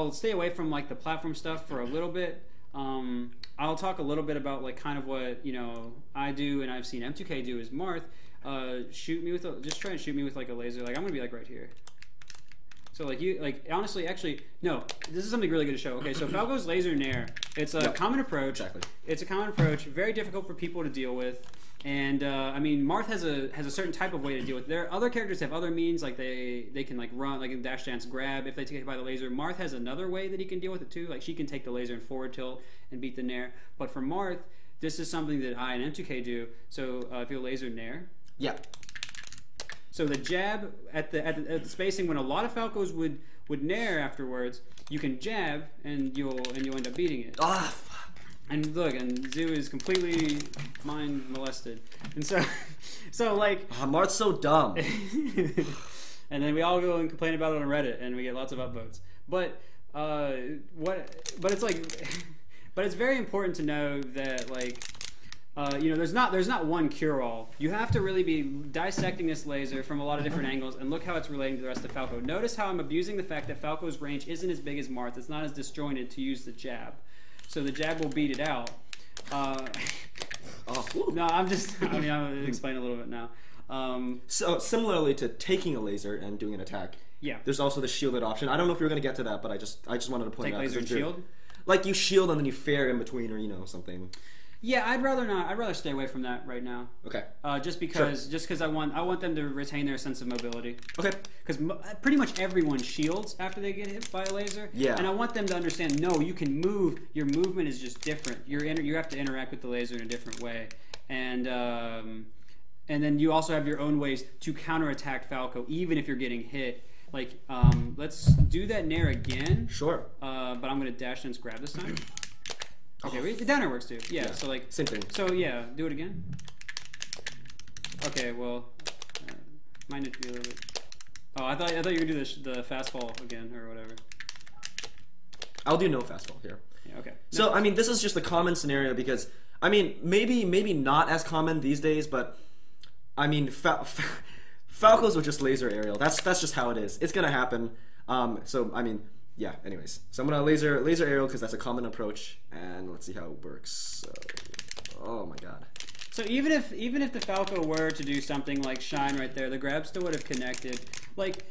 I'll stay away from like the platform stuff for a little bit. I'll talk a little bit about like kind of what I do and I've seen M2K do is Marth. Just try and shoot me with like a laser. Like I'm gonna be like right here. So honestly, actually, no. This is something really good to show. Okay, so Falco's laser nair. It's a common approach. Exactly. It's a common approach. Very difficult for people to deal with. And I mean, Marth has a certain type of way to deal with it. There, other characters have other means, like they can like run, like in Dash Dance grab if they take it by the laser. Marth has another way that he can deal with it too. Like she can take the laser and forward tilt and beat the nair. But for Marth, this is something that I and M2K do. So if you laser nair, yeah. So the jab at the spacing when a lot of Falcos would nair afterwards, you can jab and you'll end up beating it. Ah. And look, and Zoo is completely mind molested, and so like Marth's so dumb. And then we all go and complain about it on Reddit, and we get lots of upvotes. But it's very important to know that like there's not one cure-all. You have to really be dissecting this laser from a lot of different angles and look how it's relating to the rest of Falco. Notice how I'm abusing the fact that Falco's range isn't as big as Marth. It's not as disjointed to use the jab. So the jab will beat it out. No, I'm going to explain a little bit now. So similarly to taking a laser and doing an attack, there's also the shielded option. I don't know if you're going to get to that, but I just wanted to point out. Take laser and shield? Like you shield and then you fair in between, or something. Yeah, I'd rather not. I'd rather stay away from that right now. Okay. Just because I want them to retain their sense of mobility. Okay. Because pretty much everyone shields after they get hit by a laser. Yeah. And I want them to understand, no, you can move. Your movement is just different. You have to interact with the laser in a different way. And then you also have your own ways to counterattack Falco, even if you're getting hit. Like, let's do that nair again. Sure. But I'm going to dash and grab this time. Okay, the downer works too. Yeah, so like same thing. So yeah, do it again. Okay, well, mine need to be a little bit. Oh, I thought you were gonna do the fast fall again or whatever. I'll do no fast fall here. Yeah, okay. So I mean, this is just a common scenario because I mean, maybe not as common these days, but I mean, Falcos with just laser aerial. That's just how it is. It's gonna happen. So I mean. Yeah, anyways. So I'm going to laser aerial because that's a common approach, and let's see how it works. So, oh my god. So even if the Falco were to do something like shine right there, the grab still would have connected. Like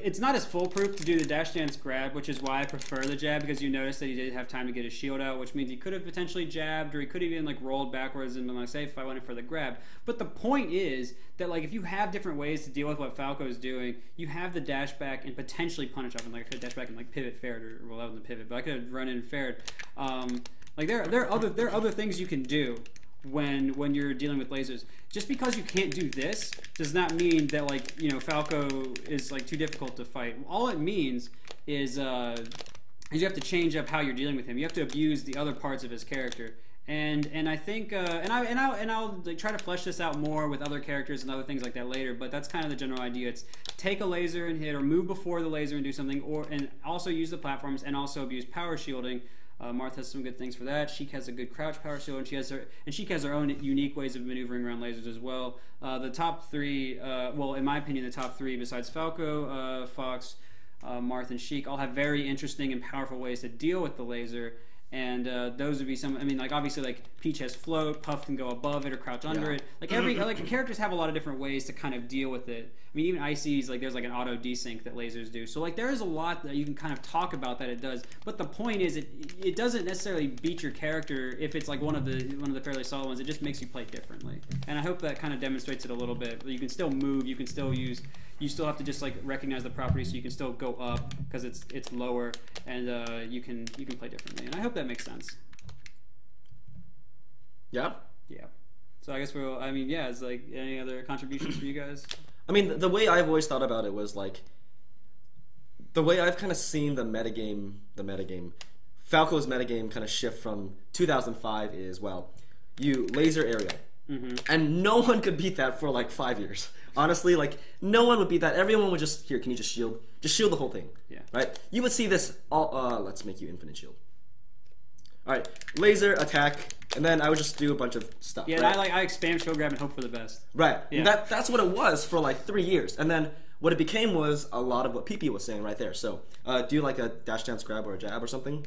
it's not as foolproof to do the dash dance grab, which is why I prefer the jab, because you notice that he did have time to get his shield out, which means he could have potentially jabbed, or he could have even like rolled backwards and been like, say, if I went for the grab. But the point is that like if you have different ways to deal with what Falco is doing, you have the dash back and potentially punish up, and like I could dash back and like pivot fared, or well, that wasn't pivot, but I could have run in and fared. Like there are other things you can do when you're dealing with lasers. Just because you can't do this does not mean that like Falco is like too difficult to fight. All it means is you have to change up how you're dealing with him. You have to abuse the other parts of his character. And I think I'll like, try to flesh this out more with other characters and other things like that later. But that's kind of the general idea. It's take a laser and hit, or move before the laser and do something, and also use the platforms and also abuse power shielding. Marth has some good things for that. Sheik has a good crouch power shield, and Sheik has her own unique ways of maneuvering around lasers as well. The top three, well, in my opinion, the top three besides Falco, Fox, Marth, and Sheik all have very interesting and powerful ways to deal with the laser. And those would be some. I mean, like obviously, like Peach has float, Puff can go above it or crouch under it. Like characters have a lot of different ways to kind of deal with it. I mean, even Icy's like there's like an auto desync that lasers do. So like there is a lot that you can kind of talk about that it does. But the point is, it doesn't necessarily beat your character if it's like one of the fairly solid ones. It just makes you play differently. And I hope that kind of demonstrates it a little bit. You can still move. You can still use. You still have to just like recognize the property, so you can still go up because it's lower, and you can play differently. And I hope that makes sense. Yeah. Yeah. So I guess it's like any other contributions for you guys? I mean, the way I've always thought about it was like the way I've kind of seen the metagame, Falco's metagame kind of shift from 2005 is, well, you laser aerial. Mm-hmm. And no one could beat that for like 5 years. Honestly, like no one would beat that. Everyone would just, here, can you just shield? Just shield the whole thing. Yeah. Right? You would see this all, let's make you infinite shield. Alright, laser, attack, and then I would just do a bunch of stuff. Yeah, right? I spam shield grab and hope for the best. Right. Yeah. That's what it was for like 3 years. And then what it became was a lot of what PP was saying right there. So, do you like a dash dance grab or a jab or something?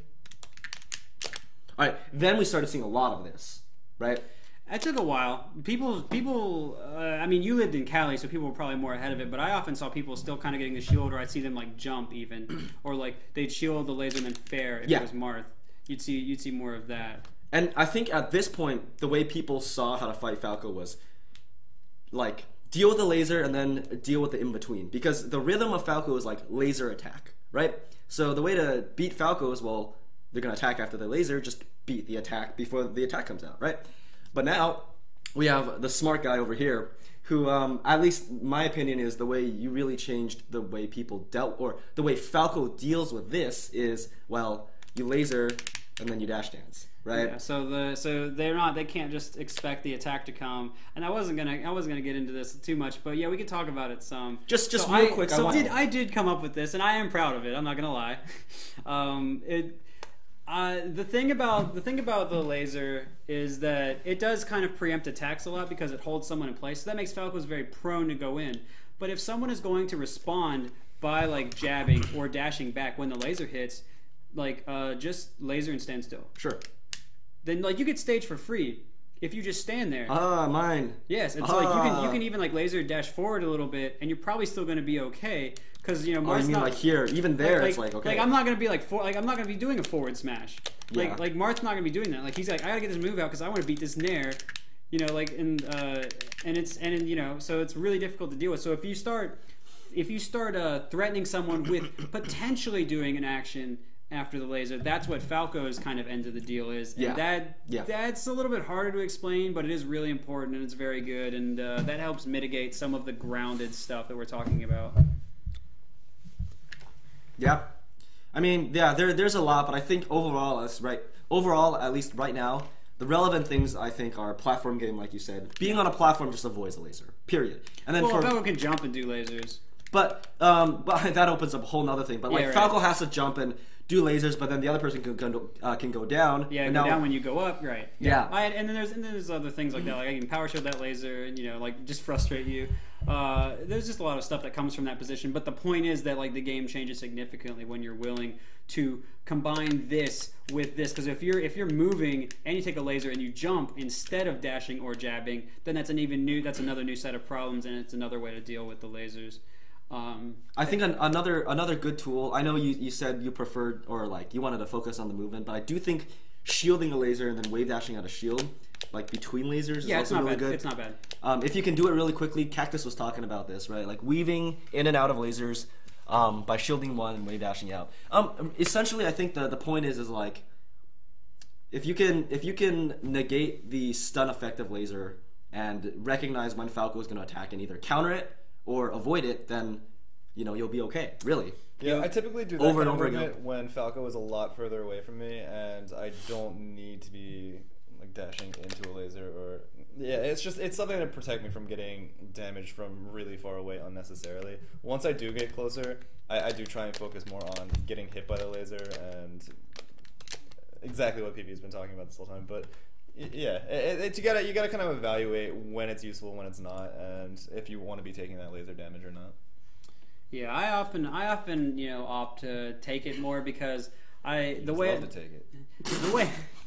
All right, then we started seeing a lot of this, right? It took a while. People. I mean, you lived in Cali, so people were probably more ahead of it. But I often saw people still kind of getting the shield, or I'd see them like jump even, or like they'd shield the laser and then fair if it was Marth. You'd see more of that. And I think at this point, the way people saw how to fight Falco was like deal with the laser and then deal with the in between, because the rhythm of Falco is like laser attack, right? So the way to beat Falco is, well, they're gonna attack after the laser, just beat the attack before the attack comes out, right? But now we have the smart guy over here who, at least my opinion is, the way you really changed the way people dealt, or the way Falco deals with this is, well, you laser and then you dash dance, right? Yeah. So they can't just expect the attack to come. And I wasn't gonna get into this too much, but yeah, we could talk about it some. Just real quick. I did come up with this, and I am proud of it. I'm not gonna lie. The thing about the laser is that it does kind of preempt attacks a lot because it holds someone in place. So that makes Falcos very prone to go in. But if someone is going to respond by like jabbing or dashing back when the laser hits, like just laser and stand still. Sure. Then like you get stage for free if you just stand there. Mine. Yes, it's like you can even like laser dash forward a little bit, and you're probably still going to be okay. Because you mean not, like here, even there, it's like okay. Like I'm not gonna be I'm not gonna be doing a forward smash. Yeah. Like Marth's not gonna be doing that. Like he's like, I gotta get this move out because I want to beat this Nair. Like and so it's really difficult to deal with. So if you start threatening someone with potentially doing an action after the laser, that's what Falco's kind of end of the deal is. And that's a little bit harder to explain, but it is really important and it's very good, and that helps mitigate some of the grounded stuff that we're talking about. Yeah, I mean, there's a lot, but I think overall, at least right now, the relevant things I think are platform game, like you said. Being on a platform just avoids a laser, period. And then Falco can jump and do lasers. But that opens up a whole other thing. But Falco has to jump and do lasers, but then the other person can go down. Yeah, go down when you go up, right? Yeah. And then there's other things like that. Like I can power shield that laser, and like just frustrate you. There's just a lot of stuff that comes from that position. But the point is that like the game changes significantly when you're willing to combine this with this. Because if you're moving and you take a laser and you jump instead of dashing or jabbing, then that's another new set of problems, and it's another way to deal with the lasers. I think another good tool. I know you said you preferred, or like you wanted to focus on the movement, but I do think shielding a laser and then wave dashing out a shield, like between lasers, is also really good. It's not bad. If you can do it really quickly, Cactus was talking about this, right? Like weaving in and out of lasers by shielding one and wave dashing out. Essentially, I think the point is like if you can negate the stun effect of laser and recognize when Falco is going to attack and either counter it or avoid it, then you'll be okay. Really. Yeah, I typically do that over and over again when Falco is a lot further away from me, and I don't need to be like dashing into a laser or it's something to protect me from getting damage from really far away unnecessarily. Once I do get closer, I do try and focus more on getting hit by the laser and exactly what PP's been talking about this whole time, but. Yeah, you gotta kind of evaluate when it's useful, when it's not, and if you want to be taking that laser damage or not. Yeah, I often opt to take it more because the way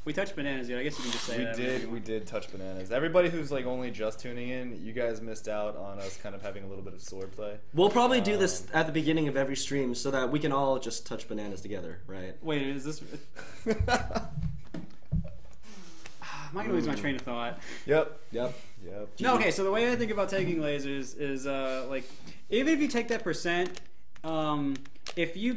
we touched bananas, dude. I guess you can just say we did touch bananas. Everybody who's like only just tuning in, you guys missed out on us kind of having a little bit of sword play. We'll probably do this at the beginning of every stream so that we can all just touch bananas together, right? Wait, is this? I'm not gonna lose my train of thought. Yep. No, okay. So the way I think about taking lasers is like, even if you take that percent, if say you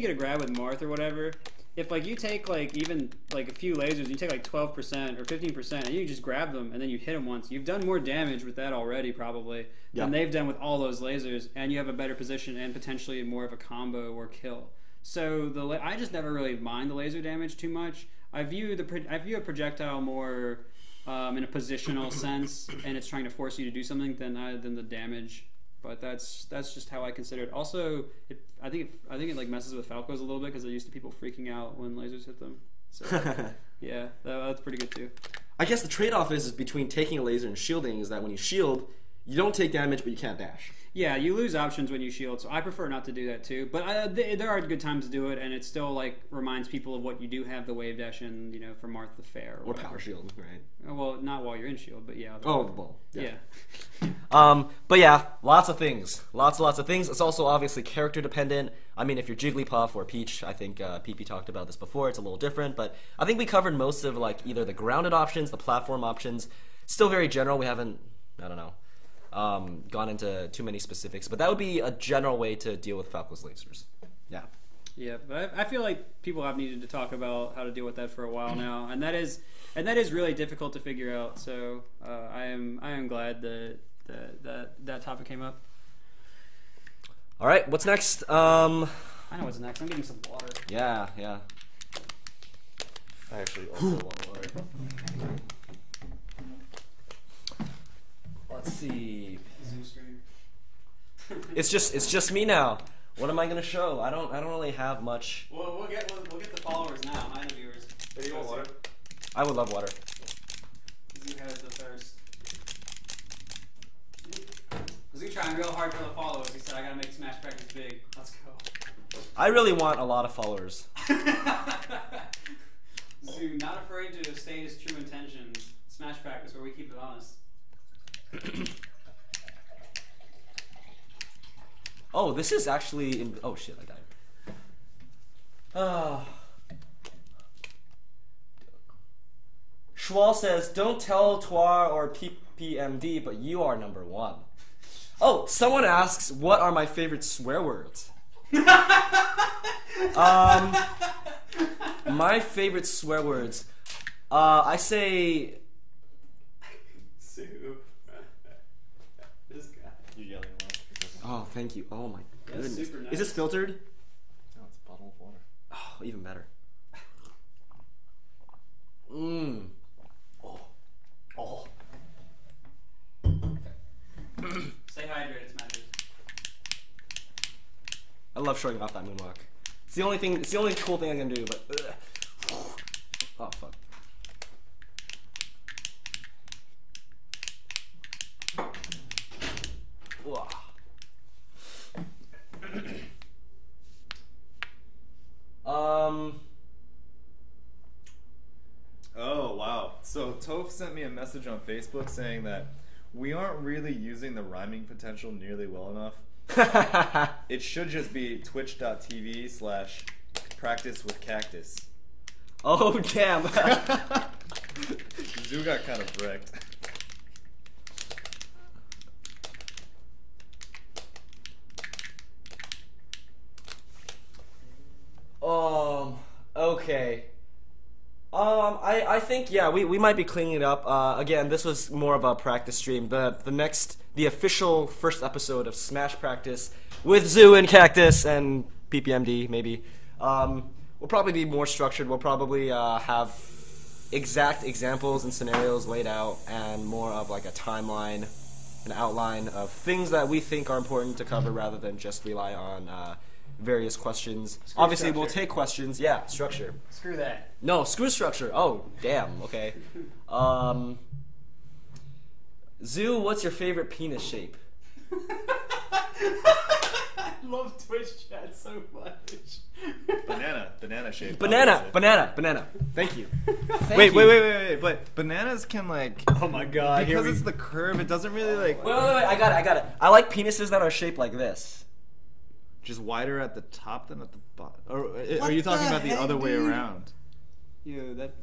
get a grab with Marth or whatever, if like you take like even like a few lasers, you take like 12% or 15%, and you just grab them and then you hit them once, you've done more damage with that already probably than they've done with all those lasers, and you have a better position and potentially more of a combo or kill. So I just never really mind the laser damage too much. I view a projectile more in a positional sense, and it's trying to force you to do something than the damage. But that's just how I consider it. Also, I think it like messes with Falcos a little bit because they're used to people freaking out when lasers hit them. So yeah, that's pretty good too. I guess the trade-off is between taking a laser and shielding is that when you shield, you don't take damage, but you can't dash. Yeah, you lose options when you shield, so I prefer not to do that too. But there are good times to do it, and it still like reminds people of what you do have the wave dash in, you know, for Marth the Fair Or power shield, right? Well, not while you're in shield, but yeah. Well, yeah. But yeah, lots of things. Lots of things. It's also obviously character dependent. I mean, if you're Jigglypuff or Peach, I think PP talked about this before, it's a little different. But I think we covered most of like either the grounded options, the platform options. Still very general. We haven't, I don't know, gone into too many specifics. But that would be a general way to deal with Falco's lasers. Yeah. Yeah, but I feel like people have needed to talk about how to deal with that for a while now, and that is really difficult to figure out. So I am glad that topic came up. All right, what's next? I know what's next. I'm getting some water. Yeah. I actually also want water. Let's see. Zoom screen. It's just me now. What am I gonna show? I don't really have much. Well, we'll get the followers now, not the viewers. Hey, you want water? I would love water. Zoo has the thirst. Zoo trying real hard for the followers. He said, "I gotta make Smash Practice big. Let's go." I really want a lot of followers. Zoo, not afraid to state his true intentions. Smash Practice, where we keep it honest. Oh, this is actually in. Oh shit, I died. Schwal says, "Don't tell Toir or PPMD, but you are number one." Oh, someone asks, "What are my favorite swear words?" My favorite swear words. I say. Sue. This guy. You're yelling a lot. Oh, thank you. Oh my goodness. Super nice. Is this filtered? No, it's a bottle of water. Oh, even better. Mmm. Oh. Stay hydrated, Smackers. I love showing off that moonwalk. It's the only thing. It's the only cool thing I can do. But oh fuck. Whoa. Oh, wow. So Toph sent me a message on Facebook saying that we aren't really using the rhyming potential nearly well enough. It should just be twitch.tv/practicewithcactus. Oh damn. Zoo got kind of wrecked. Okay. I think we might be cleaning it up. Again, this was more of a practice stream. The official first episode of Smash Practice with Zoo and Cactus and PPMD maybe. Will probably be more structured. We'll probably have exact examples and scenarios laid out and more of like a timeline, an outline of things that we think are important to cover rather than just rely on various questions. Obviously, structure. we'll take questions. Yeah, structure. Screw that. No, screw structure. Oh, damn. Okay. Zoo, what's your favorite penis shape? I love Twitch chat so much. Banana shape. Banana. Thank you. Wait. But bananas can like. Oh my god. Because it's the curve, it doesn't really like. Wait. I got it. I like penises that are shaped like this. Just wider at the top than at the bottom. Or are you talking about the other way around?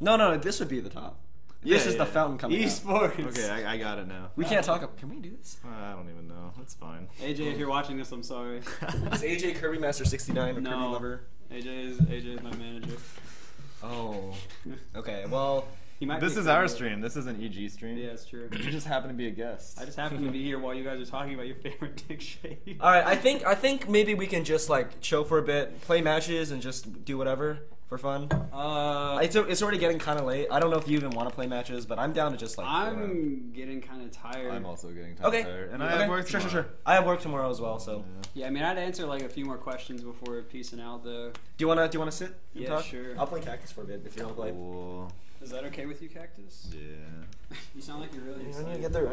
No. This would be the top. This is the fountain coming out. Esports. Okay, I got it now. We can't talk. Can we do this? I don't even know. That's fine. AJ, if you're watching this, I'm sorry. Is AJ Kirby Master 69 or No. Kirby Lover? AJ is my manager. Oh. Okay. Well, This is our stream. This is an EG stream. Yeah, it's true. You just happen to be a guest. I just happen to be here while you guys are talking about your favorite dick shape. all right. I think maybe we can just like chill for a bit, play matches, and just do whatever for fun. It's already getting kind of late. I don't know if you even want to play matches, but I'm down to just like. I'm getting kind of tired. I'm also getting tired. And I have work tomorrow. Sure. I have work tomorrow as well, so. Yeah, I mean, I'd answer like a few more questions before peacing out, though. Do you wanna sit and Yeah, talk? sure. I'll play Cactus for a bit if you don't play. Cool. Is that okay with you, Cactus? Yeah. You sound like you're really I excited. need to get there.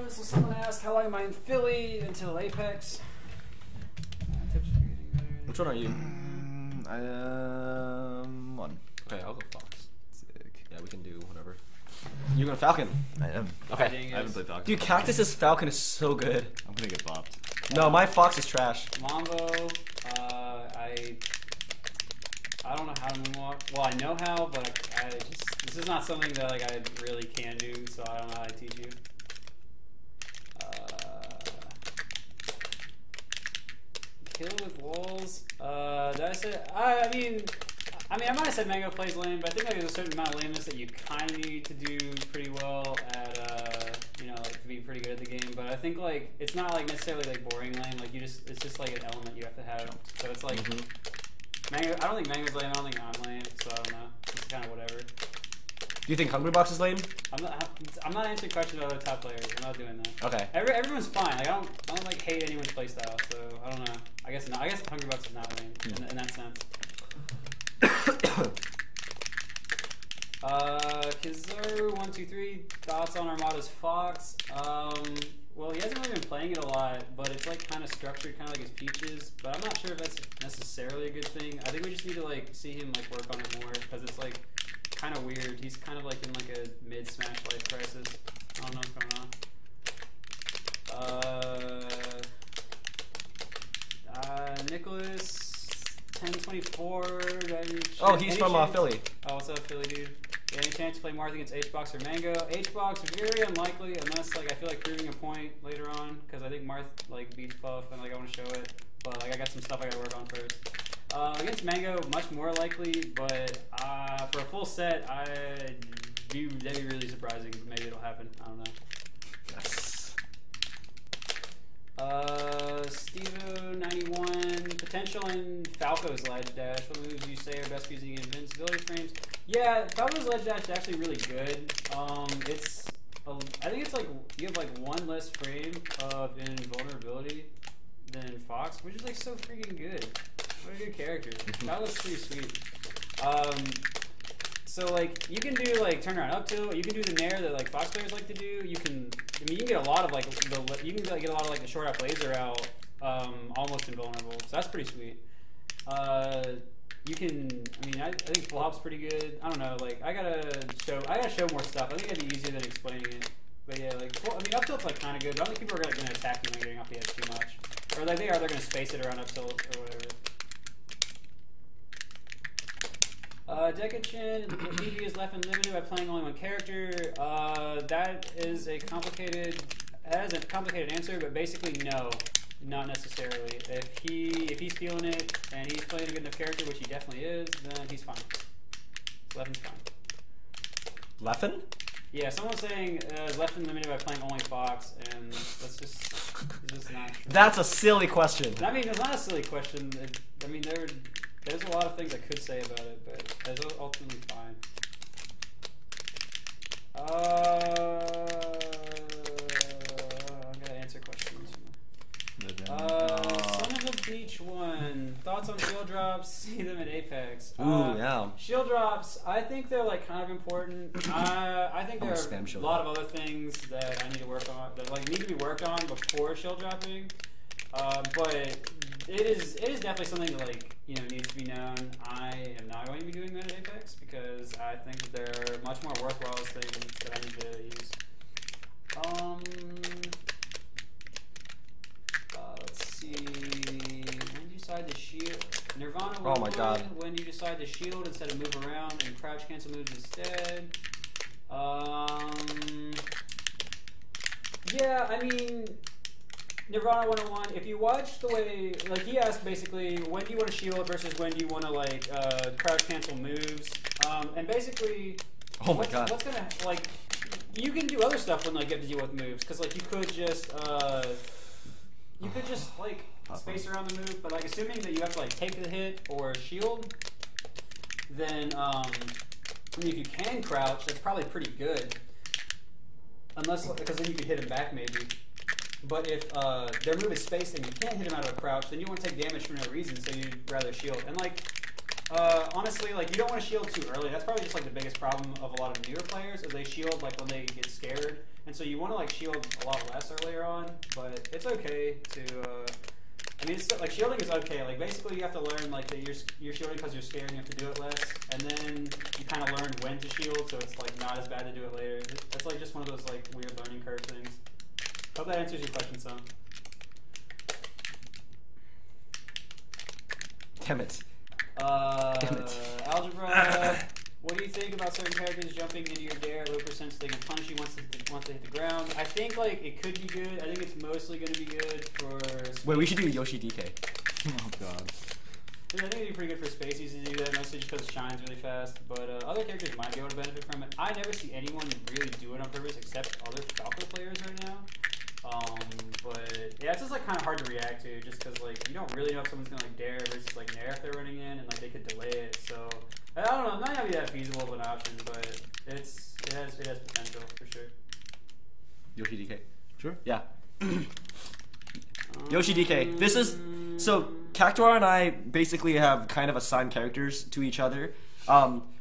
So someone asked how long am I in Philly until Apex? Tips for getting better. Which one are you? I am 1. Okay, I'll go Fox. Sick. Yeah, we can do whatever. You're going Falcon. I am. Okay. I haven't played Falcon. Dude, Cactus's Falcon is so good. I'm gonna get bopped. No, my Fox is trash. Mambo, I don't know how to moonwalk. Well, I know how, but this is not something that like I really can do, so I don't know how to teach you. Kill with walls. Did I say? I mean, I might have said Mango plays lame, but I think like there's a certain amount of lameness that you kind of need to do pretty well at, like to be pretty good at the game. But I think like it's not like necessarily like boring lame. Like it's just like an element you have to have. So it's like Mango. I don't think Mango's lame. I don't think I'm lame. So I don't know. It's kind of whatever. Do you think Hungry Box is lame? I'm not answering questions about other top players. I'm not doing that. Okay. Everyone's fine. Like I don't like hate anyone's playstyle. So I don't know. I guess not. I guess Hungry Box is not lame in that sense. Kizaru123 thoughts on Armada's Fox. Well, he hasn't really been playing it a lot, but it's like kind of structured, kind of like his Peaches. But I'm not sure if that's necessarily a good thing. I think we just need to like see him like work on it more because it's like kind of weird. He's kind of like in like a mid Smash life crisis. I don't know what's going on. Nicholas 1024. Oh, he's from Philly. Oh, what's up, Philly dude? Any chance to play Marth against HBox or Mango? HBox very unlikely unless like I feel like proving a point later on because I think Marth like beats Puff and like I want to show it, but like I got some stuff I gotta work on first. Against Mango, much more likely, but for a full set, that'd be really surprising. Maybe it'll happen. I don't know. Yes. Stevo91, potential in Falco's ledge dash. What moves you say are best using invincibility frames? Yeah, Falco's ledge dash is actually really good. I think it's like you have like one less frame of invulnerability than Fox, which is like so freaking good. What a good character. That looks pretty sweet. So like you can do like turnaround up tilt. You can do the nair that like Fox players like to do. You can get a lot of like get a lot of like the short up laser out almost invulnerable. So that's pretty sweet. You can. I think full hop's pretty good. I don't know. Like I gotta show more stuff. I think it'd be easier than explaining it. But yeah, like up tilt's like kind of good. But I don't think people are gonna attack you when you're getting off the edge too much. Or like they're gonna space it around up tilt or whatever. Decachin, DB is left unlimited by playing only one character. That is a complicated answer, but basically no, not necessarily. If he's feeling it and he's playing a good enough character, which he definitely is, then he's fine. Leffen's fine. Leffen? Yeah, someone's saying Leffen limited by playing only Fox, and that's just not true. That's a silly question. I mean, it's not a silly question. There's a lot of things I could say about it, but it's ultimately fine. I'm gonna answer questions. Son of a Beach one. Thoughts on shield drops? See them at Apex. Yeah. Shield drops. I think they're like kind of important. I think there are a lot of other things that I need to work on that like need to be worked on before shield dropping. But it is definitely something that like needs to be known. I am not going to be doing that at Apex because I think that there are much more worthwhile things that I need to use. Let's see. When do you decide to shield? Nirvana. Oh my god. When do you decide to shield instead of move around and crouch cancel moves instead? Yeah, I mean. Nirvana 101, if you watch the way, like he asked basically, when do you want to shield versus when do you want to like crouch cancel moves, and basically, what's gonna, like, you can do other stuff when like you have to deal with moves, because like you could just like space around the move, but like assuming that you have to like take the hit or shield, then if you can crouch, that's probably pretty good, unless, because then you could hit him back maybe. But if their move is spaced and you can't hit him out of a crouch, then you want to take damage for no reason, so you'd rather shield. And like, Honestly, like you don't want to shield too early. That's probably just like the biggest problem of a lot of newer players is they shield like when they get scared, and so you want to like shield a lot less earlier on. But it's okay to. I mean, it's still, like shielding is okay. Like basically, you have to learn like that you're shielding because you're scared and you have to do it less, and then you kind of learn when to shield, so it's like not as bad to do it later. That's like just one of those like weird learning curve things. Hope that answers your question, son. Damn it. Algebra. What do you think about certain characters jumping into your dare at low percent so they can punish you once they hit the ground? I think like it could be good. I think it's mostly going to be good for. Wait, we should do Yoshi DK. Oh god. Yeah, I think it'd be pretty good for Spaceys to do that, mostly just because it shines really fast. But other characters might be able to benefit from it. I never see anyone really do it on purpose except other Falco players right now. But yeah, it's just like kind of hard to react to, just because like you don't really know if someone's gonna like dare versus like nair if they're running in, and like they could delay it. So I don't know, it might not be that feasible of an option, but it has potential for sure. Yoshi DK. Sure. Yeah. Yoshi DK. This is so Cactuar and I basically have kind of assigned characters to each other.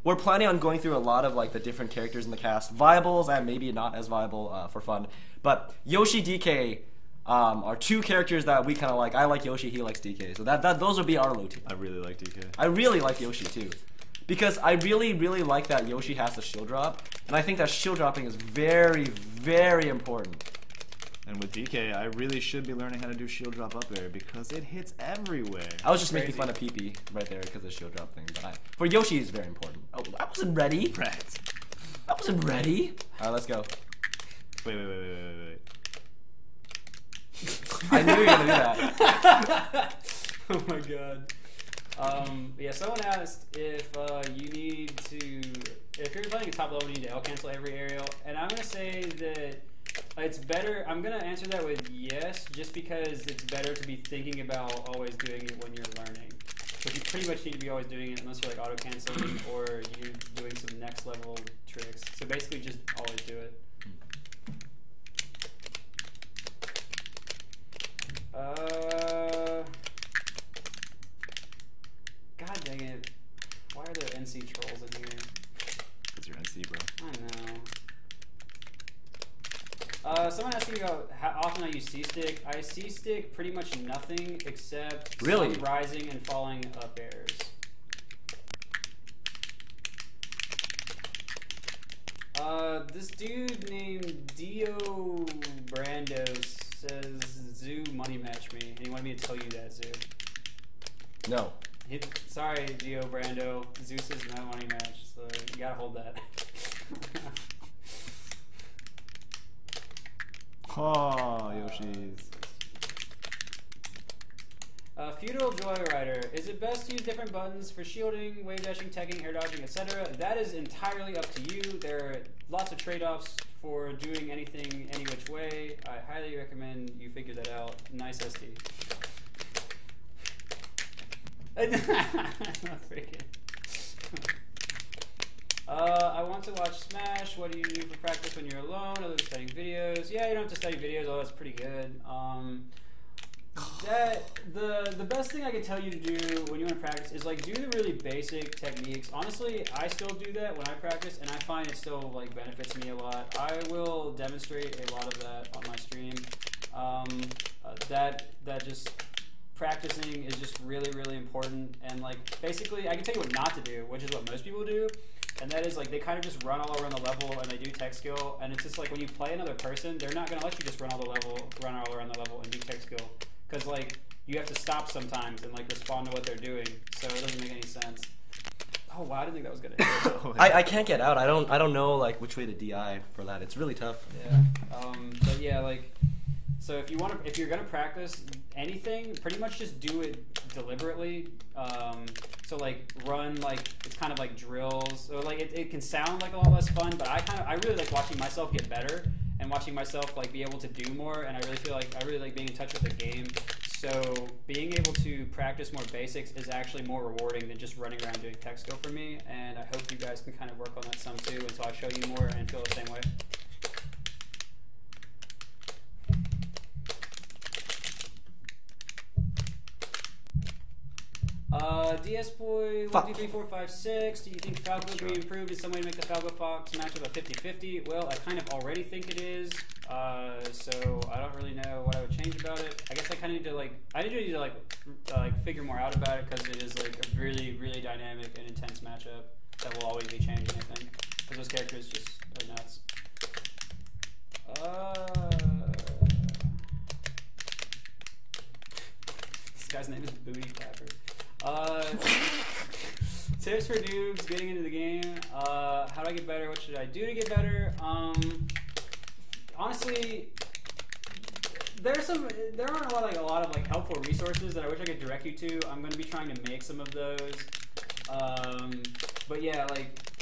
We're planning on going through a lot of like the different characters in the cast, viables and maybe not as viable for fun. But Yoshi DK are two characters that we kind of like. I like Yoshi, he likes DK, so those would be our low team. I really like DK. I really like Yoshi too, because I really like that Yoshi has the shield drop, and I think that shield dropping is very, very important. And with DK, I really should be learning how to do shield drop up air because it hits everywhere. I was just making fun of PP right there because of the shield drop thing, but for Yoshi, it's very important. Oh, I wasn't ready. Right. I wasn't ready. All right, let's go. Wait. I knew you were gonna do that. Oh my god. Yeah, someone asked if if you're playing a top level, you need to L cancel every aerial, and I'm gonna say that it's better. I'm gonna answer that with yes, just because it's better to be thinking about always doing it when you're learning. But you pretty much need to be always doing it unless you're like auto canceling or you doing some next level tricks. So basically, just always do it. God dang it. Why are there NC trolls in here? It's your NC, bro. I know. Someone asked me about how often I use C-stick. I C-stick pretty much nothing except really? some rising and falling up airs. This dude named Dio Brando says Zoo money match me, and he wanted me to tell you that, Zoo. No. Sorry, Dio Brando. Zeus is no money match, so you gotta hold that. Oh, Yoshi's. Feudal Joyrider. Is it best to use different buttons for shielding, wave dashing, tagging, air dodging, etc.? That is entirely up to you. There are lots of trade-offs for doing anything any which way. I highly recommend you figure that out. Nice SD. I want to watch Smash. What do you do for practice when you're alone? Other than studying videos? Yeah, you don't have to study videos. Oh, that's pretty good. The best thing I can tell you to do when you want to practice is like do the really basic techniques. Honestly, I still do that when I practice, and I find it still like benefits me a lot. I will demonstrate a lot of that on my stream. That just practicing is just really important. And like basically, I can tell you what not to do, which is what most people do. And that is like they kind of just run all around the level and they do tech skill. And it's just like when you play another person, they're not gonna let you just run all around the level and do tech skill. Because like you have to stop sometimes and like respond to what they're doing, so it doesn't make any sense. Oh wow, I didn't think that was gonna hit. I can't get out. I don't know like which way to DI for that. It's really tough. Yeah. But yeah, like so if you're gonna practice anything, pretty much just do it deliberately. So like run like it's kind of like drills. So like it can sound like a lot less fun, but I really like watching myself get better. And watching myself like be able to do more, and I really like being in touch with the game. So being able to practice more basics is actually more rewarding than just running around doing tech skill for me. And I hope you guys can kind of work on that some too, until I show you more and feel the same way. DS Boy, 1, 2, 3, 4, 5, 6. Do you think Falco could be improved in some way to make the Falco Fox matchup a 50-50? Well, I kind of already think it is. So I don't really know what I would change about it. I guess I kind of need to figure more out about it because it is like a really, really dynamic and intense matchup that will always be changing. I think because those characters just are nuts. This guy's name is Booty Clapper. Tips for noobs getting into the game. How do I get better? What should I do to get better? Honestly, there aren't a lot of helpful resources that I wish I could direct you to. I'm going to be trying to make some of those. But yeah,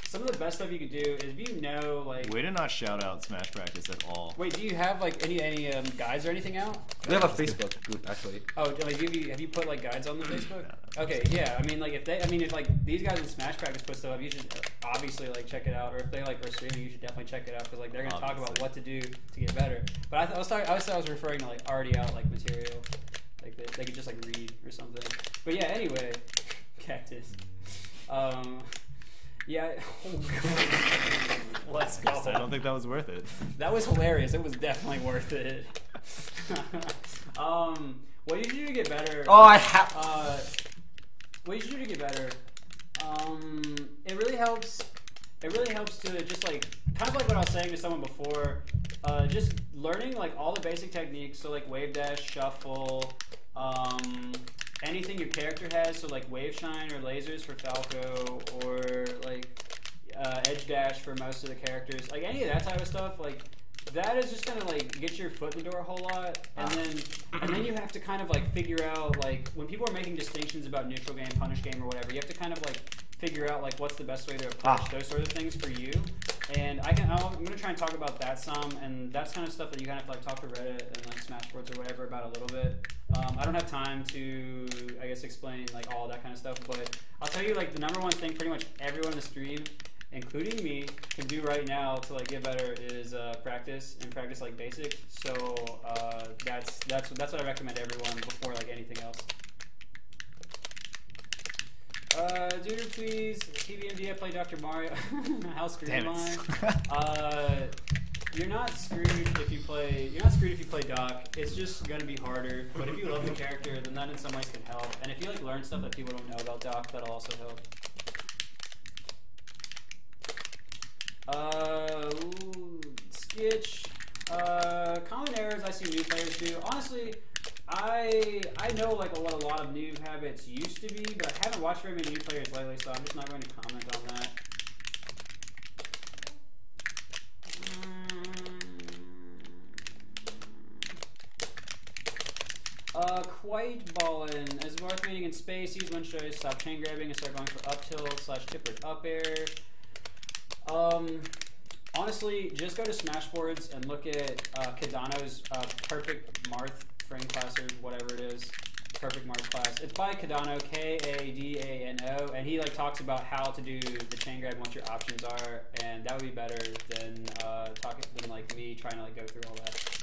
some of the best stuff you could do is if you know, Way to not shout out Smash Practice at all. Wait, do you have any guides or anything out? We have a Facebook group actually. Oh, have you put guides on the Facebook? Okay, yeah. I mean, if these guys in Smash Practice put stuff up, you should obviously check it out. Or if they are streaming, you should definitely check it out because they're gonna talk about what to do to get better. But I was referring to already out material, they could just read or something. But yeah, anyway, Cactus. Yeah. Oh god. Let's go. I don't think that was worth it. That was hilarious. It was definitely worth it. What you should do to get better? Oh, I have. What you should do to get better? It really helps. It really helps to just kind of what I was saying to someone before. Just learning all the basic techniques. So wave dash, shuffle. Anything your character has, so wave shine or lasers for Falco, or edge dash for most of the characters, any of that type of stuff, that is just gonna get your foot in the door a whole lot, and then you have to kind of figure out when people are making distinctions about neutral game, punish game, or whatever, you have to kind of figure out what's the best way to approach those sort of things for you. And I'm gonna try and talk about that some, and that's kind of stuff that you kind of talk to Reddit and Smashboards or whatever about a little bit. I don't have time to, I guess, explain all that kind of stuff, but I'll tell you the number one thing pretty much everyone in the stream, including me, can do right now to get better is practice basics. So that's what I recommend everyone before anything else. Dude, please, PPMD, I play Dr. Mario. How screwed am I? You're not screwed if you play. You're not screwed if you play Doc. It's just gonna be harder. But if you love the character, then that in some ways can help. And if you learn stuff that people don't know about Doc, that'll also help. Skitch. Common errors I see new players do. Honestly, I know what a lot of noob habits used to be, but I haven't watched very many new players lately, so I'm just not going to comment on that. Quite ballin'. As Marth meeting in space, use one should stop chain grabbing and start going for up tilt / tippered up air. Honestly, just go to Smashboards and look at Kadano's perfect Marth frame class or whatever it is. Perfect Marth class. It's by Kadano, Kadano, and he talks about how to do the chain grab and what your options are, and that would be better than me trying to go through all that.